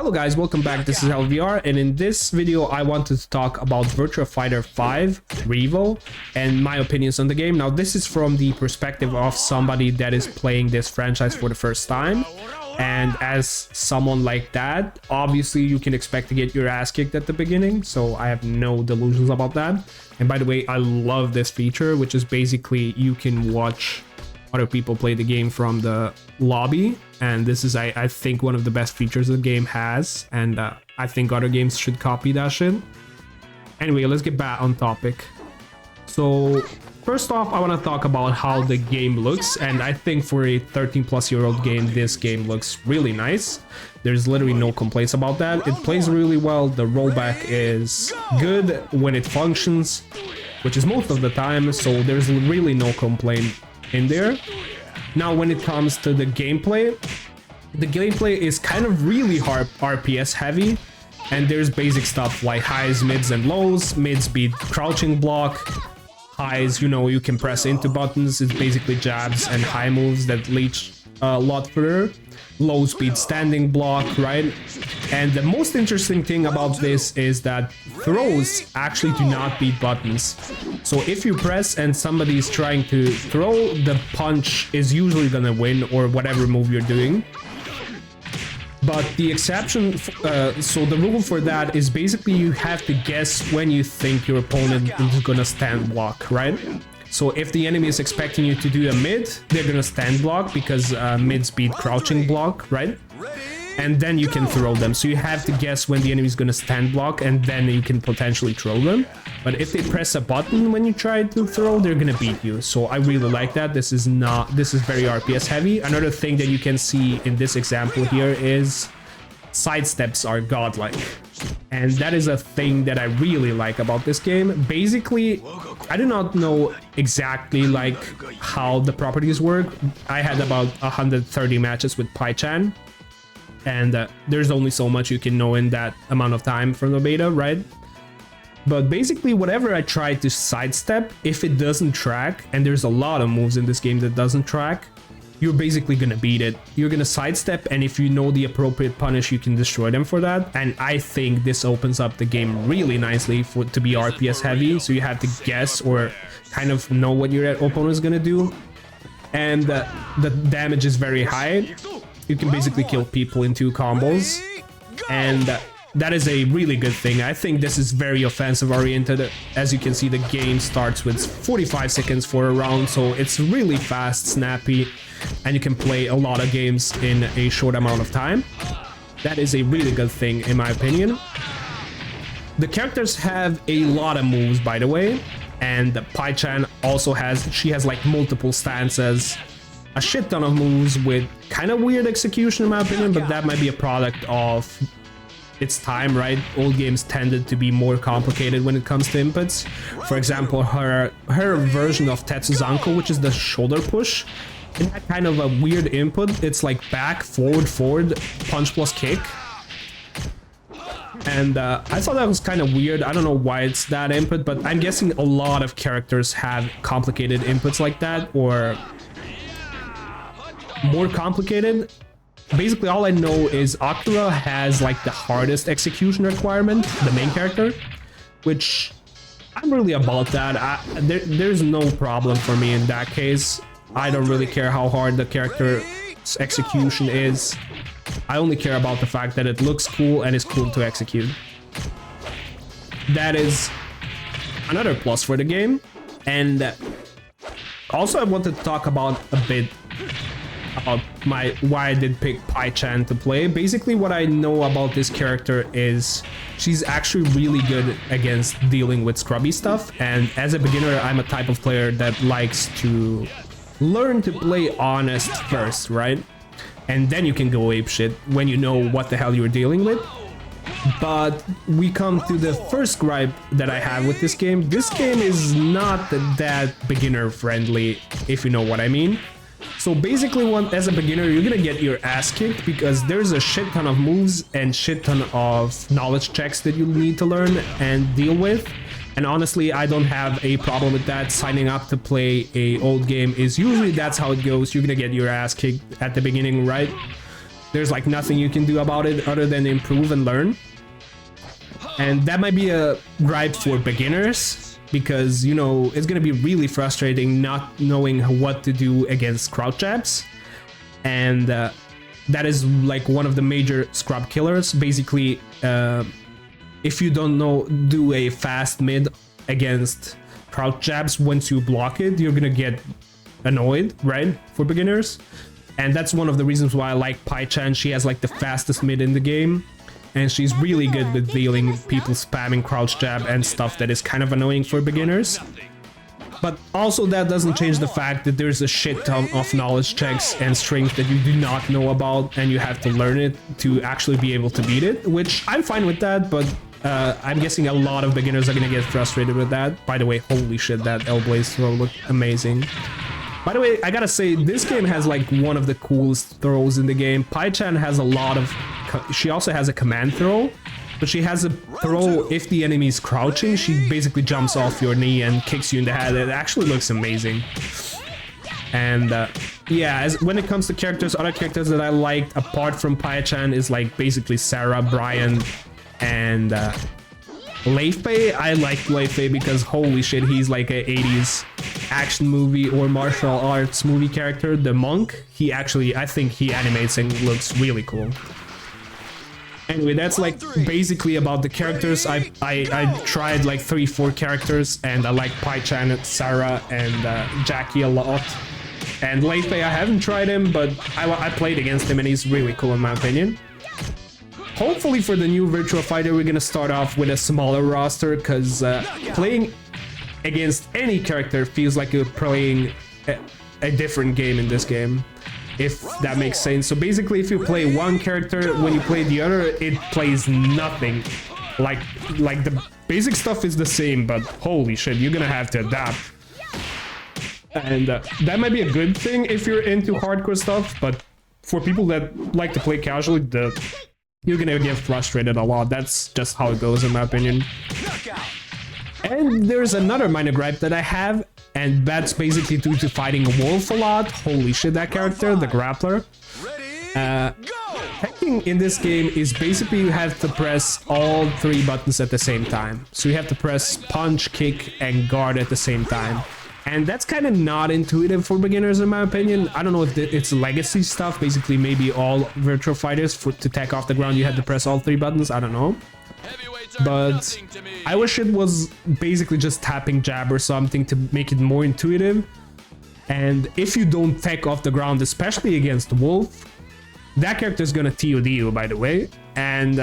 Hello guys, welcome back. This is R.E.V.O, and in this video I wanted to talk about Virtua Fighter 5 R.E.V.O and my opinions on the game. Now this is from the perspective of somebody that is playing this franchise for the first time, and as someone like that, obviously you can expect to get your ass kicked at the beginning, so I have no delusions about that. And by the way, I love this feature, which is basically you can watch other people play the game from the lobby, and this is I think one of the best features the game has, and I think other games should copy that shit. Anyway, let's get back on topic. So first off, I want to talk about how the game looks, and I think for a 13-plus-year-old game, this game looks really nice. There's literally no complaints about that. It plays really well, the rollback is good when it functions, which is most of the time, so there's really no complaint in there. Now when it comes to the gameplay is kind of really hard RPS heavy, and there's basic stuff like highs, mids, and lows. Mids beat crouching block, highs, you know, you can press into buttons. It's basically jabs and high moves that reach a lot further. Low speed standing block, right? And the most interesting thing about this is that throws actually do not beat buttons. So if you press and somebody is trying to throw, the punch is usually gonna win, or whatever move you're doing. But the exception, so the rule for that is basically you have to guess when you think your opponent is gonna stand block, right? So if the enemy is expecting you to do a mid, they're gonna stand block because mids beat crouching block, right? And then you can throw them. So you have to guess when the enemy is gonna stand block, and then you can potentially throw them. But if they press a button when you try to throw, they're gonna beat you. So I really like that. This is very RPS heavy. Another thing that you can see in this example here is sidesteps are godlike, and that is a thing that I really like about this game. Basically, I do not know exactly like how the properties work. I had about 130 matches with Pai-chan, and there's only so much you can know in that amount of time from the beta, right? But basically, whatever I try to sidestep, if it doesn't track, and there's a lot of moves in this game that doesn't track, you're basically gonna beat it. You're gonna sidestep, and if you know the appropriate punish, you can destroy them for that. And I think this opens up the game really nicely to be RPS heavy, so you have to guess or kind of know what your opponent is gonna do. And the damage is very high. You can basically kill people in 2 combos, and that is a really good thing. I think this is very offensive oriented. As you can see, the game starts with 45 seconds for a round, so it's really fast, snappy, and you can play a lot of games in a short amount of time. That is a really good thing in my opinion. The characters have a lot of moves, by the way, and Pai-chan also has like multiple stances, a shit ton of moves with kind of weird execution in my opinion, but that might be a product of its time, right? Old games tended to be more complicated when it comes to inputs. For example, her version of Tetsuzanko, which is the shoulder push, it had kind of a weird input. It's like back, forward, punch plus kick. And I thought that was kind of weird. I don't know why it's that input, but I'm guessing a lot of characters have complicated inputs like that, or more complicated. Basically, all I know is Akira has like the hardest execution requirement, the main character, which I'm really about that. There's no problem for me in that case. I don't really care how hard the character's execution is. I only care about the fact that it looks cool and is cool to execute. That is another plus for the game. And also I wanted to talk about a bit about why I did pick Pai-chan to play. Basically, what I know about this character is she's actually really good against dealing with scrubby stuff, and as a beginner, I'm a type of player that likes to learn to play honest first, right? And then you can go apeshit when you know what the hell you're dealing with. But we come to the first gripe that I have with this game. This game is not that beginner friendly, if you know what I mean. So basically, as a beginner, you're gonna get your ass kicked because there's a shit ton of moves and shit ton of knowledge checks that you need to learn and deal with. And honestly, I don't have a problem with that. Signing up to play a old game is usually that's how it goes. You're gonna get your ass kicked at the beginning, right? there's like nothing you can do about it other than improve and learn. And that might be a gripe for beginners, because, you know, it's gonna be really frustrating not knowing what to do against crouch jabs. And that is like one of the major scrub killers. Basically, if you don't do a fast mid against crouch jabs, once you block it, you're gonna get annoyed, right? For beginners. And that's one of the reasons why I like Pai-chan. She has like the fastest mid in the game, and she's really good with dealing people spamming crouch jab and stuff that is kind of annoying for beginners. But also that doesn't change the fact that there's a shit ton of knowledge checks and strings that you do not know about, and you have to learn it to actually be able to beat it, which I'm fine with that, but I'm guessing a lot of beginners are gonna get frustrated with that. By the way, holy shit, that L-Blaze throw looked amazing. By the way, I gotta say, this game has like one of the coolest throws in the game. Pai-chan has a lot of... She also has a command throw, but she has a throw if the enemy is crouching. She basically jumps off your knee and kicks you in the head. It actually looks amazing. And yeah, when it comes to characters, other characters that I liked apart from Pai-chan is like basically Sarah, Brian, and Leifei. I like Leifei because holy shit, he's like a 80s action movie or martial arts movie character. The monk, he actually, I think he animates and looks really cool. Anyway, that's like basically about the characters. I tried like 3-4 characters, and I like Pai-chan, Sarah, and Jackie a lot. And Leifei, I haven't tried him, but I played against him and he's really cool in my opinion. Hopefully for the new Virtua Fighter, we're gonna start off with a smaller roster, because playing against any character feels like you're playing a different game in this game, if that makes sense. So basically, if you play one character, when you play the other, it plays nothing. Like the basic stuff is the same, but holy shit, you're gonna have to adapt. And that might be a good thing if you're into hardcore stuff, but for people that like to play casually, you're gonna get frustrated a lot. That's just how it goes in my opinion. And there's another minor gripe that I have, and that's basically due to fighting a wolf a lot. Holy shit, that character, the grappler. Hacking in this game is basically you have to press all 3 buttons at the same time. So you have to press punch, kick, and guard at the same time. And that's kind of not intuitive for beginners in my opinion. I don't know if it's legacy stuff. Basically, maybe all Virtua Fighters, to take off the ground, you had to press all 3 buttons. I don't know. But I wish it was basically just tapping jab or something to make it more intuitive. And if you don't take off the ground, especially against Wolf, that character is gonna TOD you, by the way. And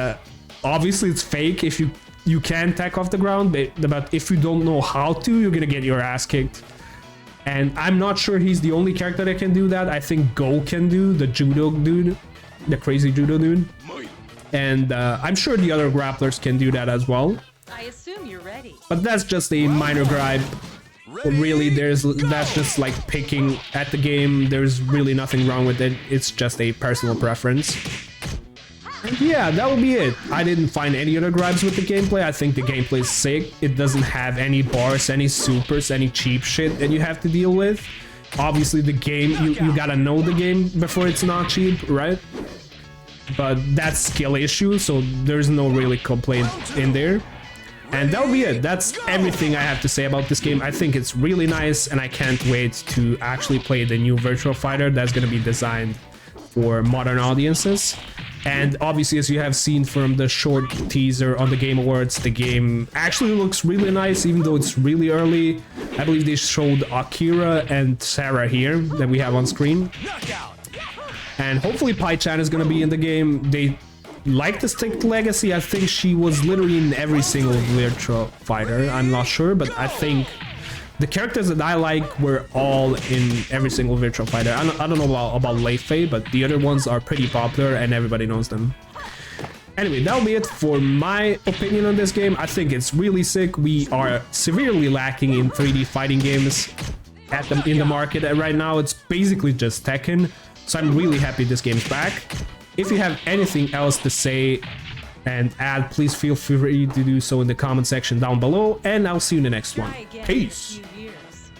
obviously it's fake if you can take off the ground, but if you don't know how to, you're gonna get your ass kicked. And I'm not sure he's the only character that can do that. I think Go can do, the judo dude, the crazy judo dude. And I'm sure the other grapplers can do that as well. I assume you're ready. But that's just a minor gripe. Really, that's just like picking at the game. There's really nothing wrong with it. It's just a personal preference. And yeah, that would be it. I didn't find any other gripes with the gameplay. I think the gameplay is sick. It doesn't have any bars, any supers, any cheap shit that you have to deal with. Obviously, the game, you gotta know the game before it's not cheap, right? But that's skill issue, so there's no really complaint in there. And that'll be it. That's everything I have to say about this game. I think it's really nice, and I can't wait to actually play the new Virtua Fighter that's gonna be designed for modern audiences. And obviously, as you have seen from the short teaser on the Game Awards, the game actually looks really nice, even though it's really early. I believe they showed Akira and Sarah here that we have on screen. And hopefully Pai-chan is gonna be in the game. They like to stick to legacy. I think she was literally in every single Virtua Fighter. I'm not sure, but I think the characters that I like were all in every single Virtua Fighter. I don't know about Leifei, but the other ones are pretty popular and everybody knows them. Anyway, that'll be it for my opinion on this game. I think it's really sick. We are severely lacking in 3D fighting games in the market right now. It's basically just Tekken. So I'm really happy this game's back. If you have anything else to say and add, please feel free to do so in the comment section down below, and I'll see you in the next one. Peace!